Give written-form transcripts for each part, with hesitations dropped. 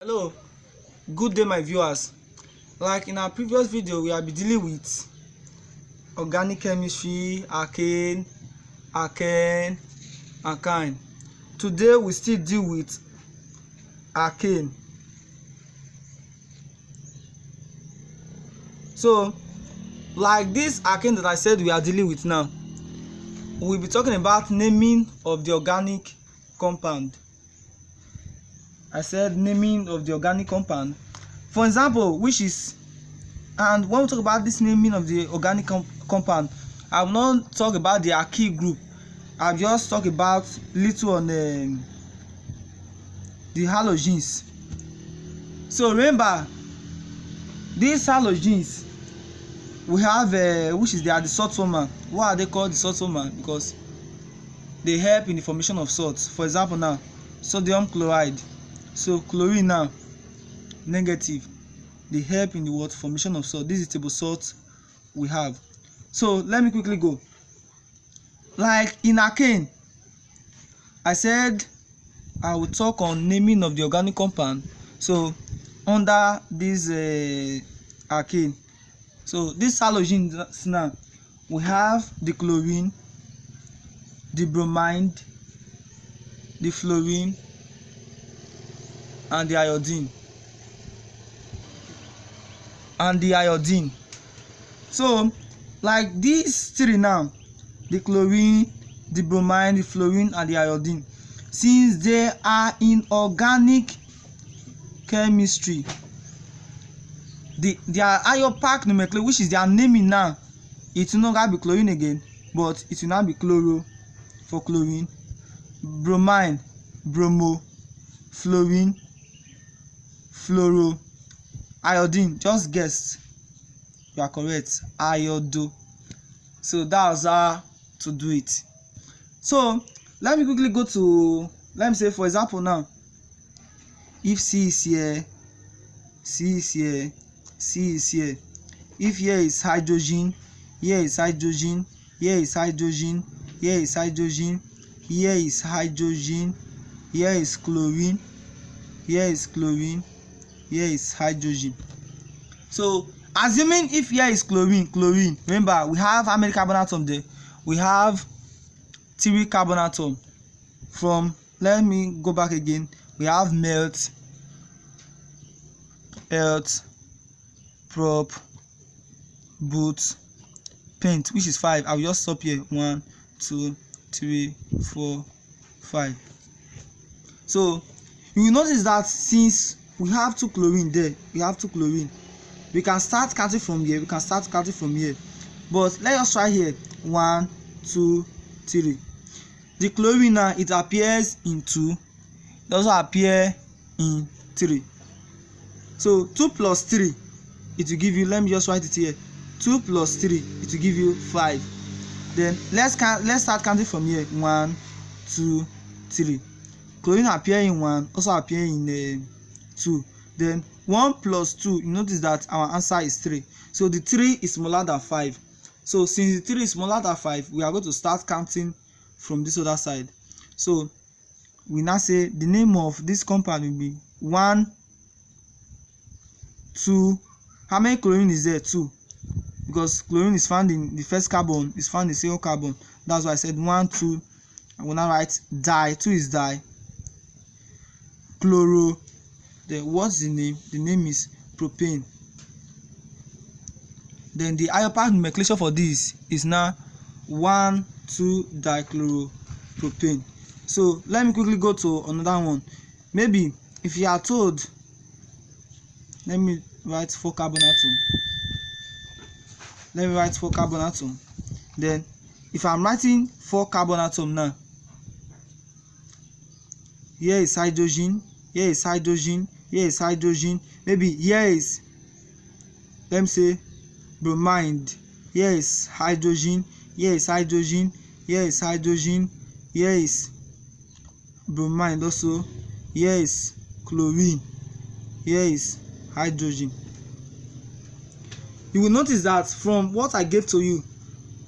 Hello, good day my viewers. Like in our previous video, we have been dealing with organic chemistry, Alkane, Alkane. Today we still deal with Alkane. So, like this Alkane that I said we are dealing with now, we'll be talking about naming of the organic compound. I said naming of the organic compound. For example, which is, and when we talk about this naming of the organic compound, I will not talk about the alkyl group. I'll just talk about little on the halogens. So remember, these halogens we have which is they are the salt former. Why are they called the salt former? Because they help in the formation of salts. For example, now sodium chloride. So chlorine now negative, they help in the what formation of salt. This is table salt we have. So let me quickly go. Like in Alkane, I said I will talk on naming of the organic compound. So under this Alkane, so this halogens now we have the chlorine, the bromine, the fluorine, and the iodine. So like these three now, the chlorine, the bromine, the fluorine, and the iodine, since they are in organic chemistry, their IUPAC nomenclature, which is their naming now, it will not be chlorine again, but it will now be chloro for chlorine, bromine, bromo, fluorine, fluoro, iodine, just guessed, you are correct, iodo. So that's how to do it. So let me quickly go to, let me say for example now, if C is here, C is here, C is here, if here is hydrogen, here is hydrogen, here is hydrogen, here is hydrogen, here is hydrogen, here is chlorine, here is chlorine, here is hydrogen. So assuming if here is chlorine, remember we have how many carbon atom there? We have 3 carbon atom. From, let me go back again, we have melt, earth, prop, boot, paint, which is 5. I will just stop here. 1, 2, 3, 4, 5. So you will notice that since we have 2 chlorine there, we can start counting from here, but let us try here. 1, 2, 3. The chlorine now, it appears in 2, it also appear in 3. So 2 plus 3, it will give you, let me just write it here, 2 plus 3, it will give you 5. Then let's start counting from here. 1, 2, 3. Chlorine appear in 1, also appear in 2. Then 1 plus 2, you notice that our answer is 3. So the 3 is smaller than 5. So since the 3 is smaller than 5, we are going to start counting from this other side. So we now say the name of this compound will be 1, 2. How many chlorine is there? 2. Because chlorine is found in the first carbon, is found in the second carbon. That's why I said 1, 2. I'm gonna write di. 2 is di. Chloro. Then what's the name? The name is propane. Then the IUPAC nomenclature for this is now 1,2-dichloropropane. So let me quickly go to another one. Maybe if you are told, let me write 4 carbon atom. Then if I'm writing 4 carbon atom now, here is hydrogen, here is hydrogen, here is hydrogen. Maybe here is, let me say, bromine. Here is hydrogen, here is hydrogen, here is hydrogen, here is bromine also, here is chlorine, here is hydrogen. You will notice that from what I gave to you,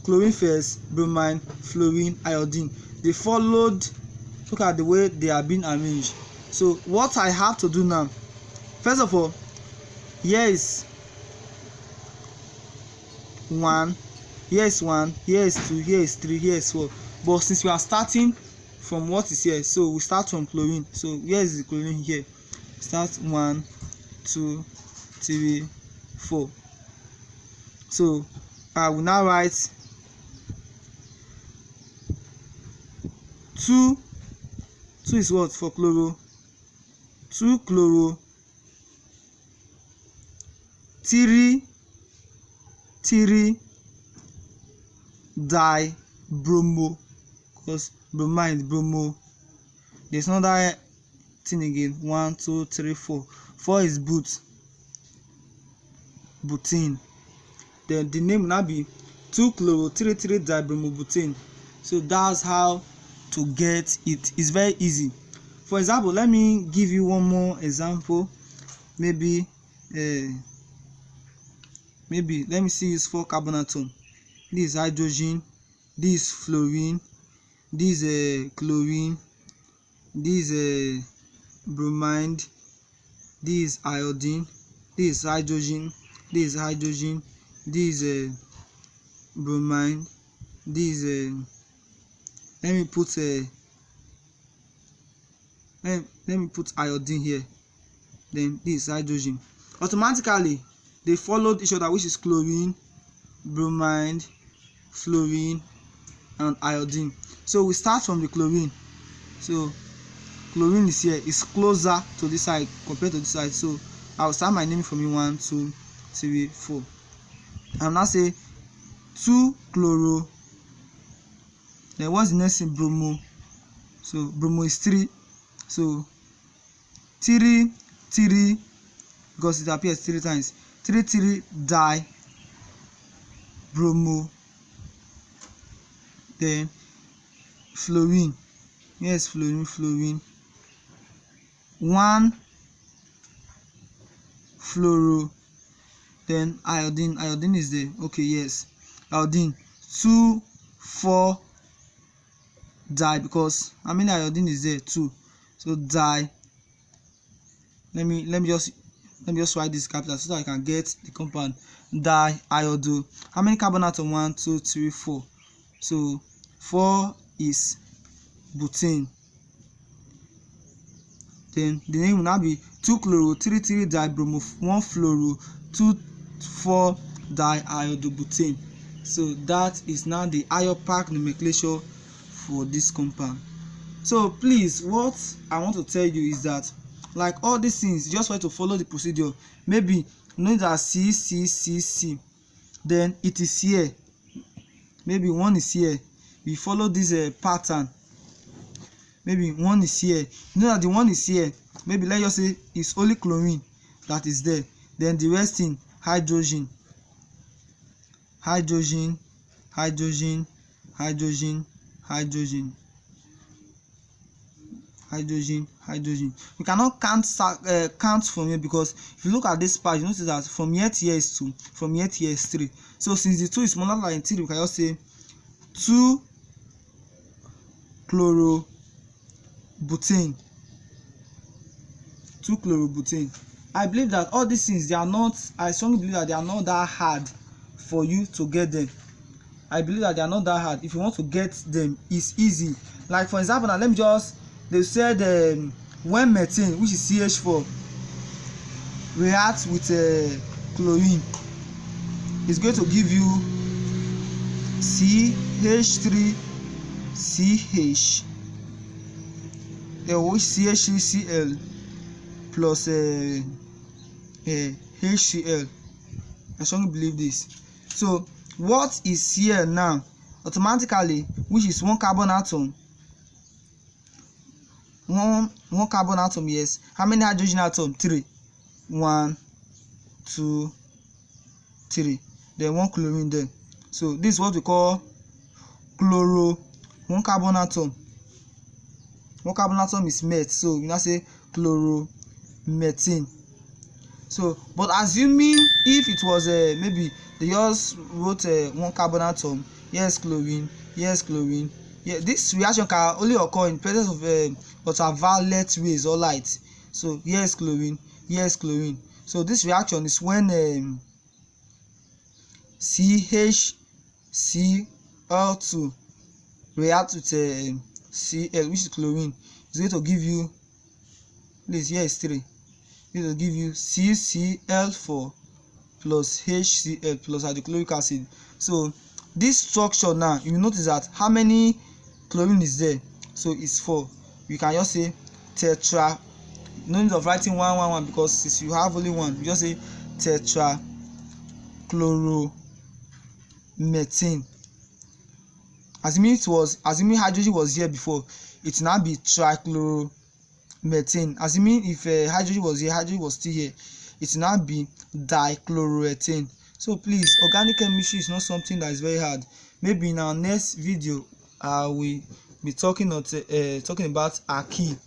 chlorine first, bromine, fluorine, iodine, they followed. Look at the way they are being arranged. So what I have to do now First of all, here is 1, here is 1, here is 2, here is 3, here is 4. But since we are starting from what is here, so we start from chlorine. So where is the chlorine here? Start 1, 2, 3, 4. So I will now write 2. 2 is what for chloro? 2 chloro, 3 dibromo, because bromide, bromo. There's another thing again. 1, 2, 3, 4. 4 is butene. Then the name will now be 2 chloro 3 dibromobutane. So that's how to get it. It's very easy. For example, let me give you one more example. Maybe let me see use 4 carbon atom. This is hydrogen, this is fluorine, this is chlorine, this is bromide, this is iodine, this is hydrogen, this is hydrogen, this is bromide, this is let me put iodine here. Then this is hydrogen. Automatically they followed each other, which is chlorine, bromide, fluorine, and iodine. So we start from the chlorine. So chlorine is here, is closer to this side compared to this side. So I will start my name from 1, 2, 3, 4. I will now say 2 chloro. Then what's the next thing? Bromo. So bromo is 3. So 3 because it appears 3 times. 3 di bromo. Then fluorine. Yes, fluorine. 1 fluoro. Then iodine is there. Okay, yes, iodine. 2 4 di, because how many iodine is there? 2. So di. Let me just write this capital so that I can get the compound. Diiodo. How many carbon atom? 1, 2, 3, 4. So 4 is butane. Then the name will now be 2 chloro 3 dibromo 1 fluoro 2 4 diiodobutane. So that is now the IUPAC nomenclature for this compound. So please, what I want to tell you is that, like all these things, just try to follow the procedure. Maybe know that C, then it is here. Maybe 1 is here. We follow this pattern. Maybe 1 is here. You know that the 1 is here. Maybe let's just say it's only chlorine that is there. Then the rest in hydrogen, hydrogen. We cannot count from here, because if you look at this part, you notice that from here to here is 2, from here to here is 3. So since the 2 is smaller than 3, we can just say 2 chlorobutane. 2 chlorobutane. I believe that all these things, I strongly believe that they are not that hard for you to get them. I believe that they are not that hard. If you want to get them, it's easy. Like for example, now they said when methane, which is CH4, reacts with chlorine, it's going to give you CH3CH, which CH3Cl plus HCl. I strongly believe this. So what is Cl now? Automatically, which is 1 carbon atom. One carbon atom, yes. How many hydrogen atom? 3. 1, 2, 3. Then 1 chlorine there. So this is what we call chloro. 1 carbon atom. 1 carbon atom is met. So we now say chloromethane. So, but assuming if it was maybe they just wrote 1 carbon atom, yes chlorine, yes chlorine. Yeah, this reaction can only occur in presence of ultraviolet rays or light. So here's chlorine, Yes, chlorine. So this reaction is when CHCl2 react with Cl, which is chlorine. It's going to give you, please, here is 3. It will give you CCl4 plus HCl plus hydrochloric acid. So this structure now, you notice that how many chlorine is there? So it's 4. You can just say tetra. No need of writing 1 because since you have only one, you just say tetrachloromethane. Assuming hydrogen was here before, it now be trichloromethane. Assuming if hydrogen was here, hydrogen was still here, it now be dichloroethane. So please, organic chemistry is not something that is very hard. Maybe in our next video, we will be talking about alkene.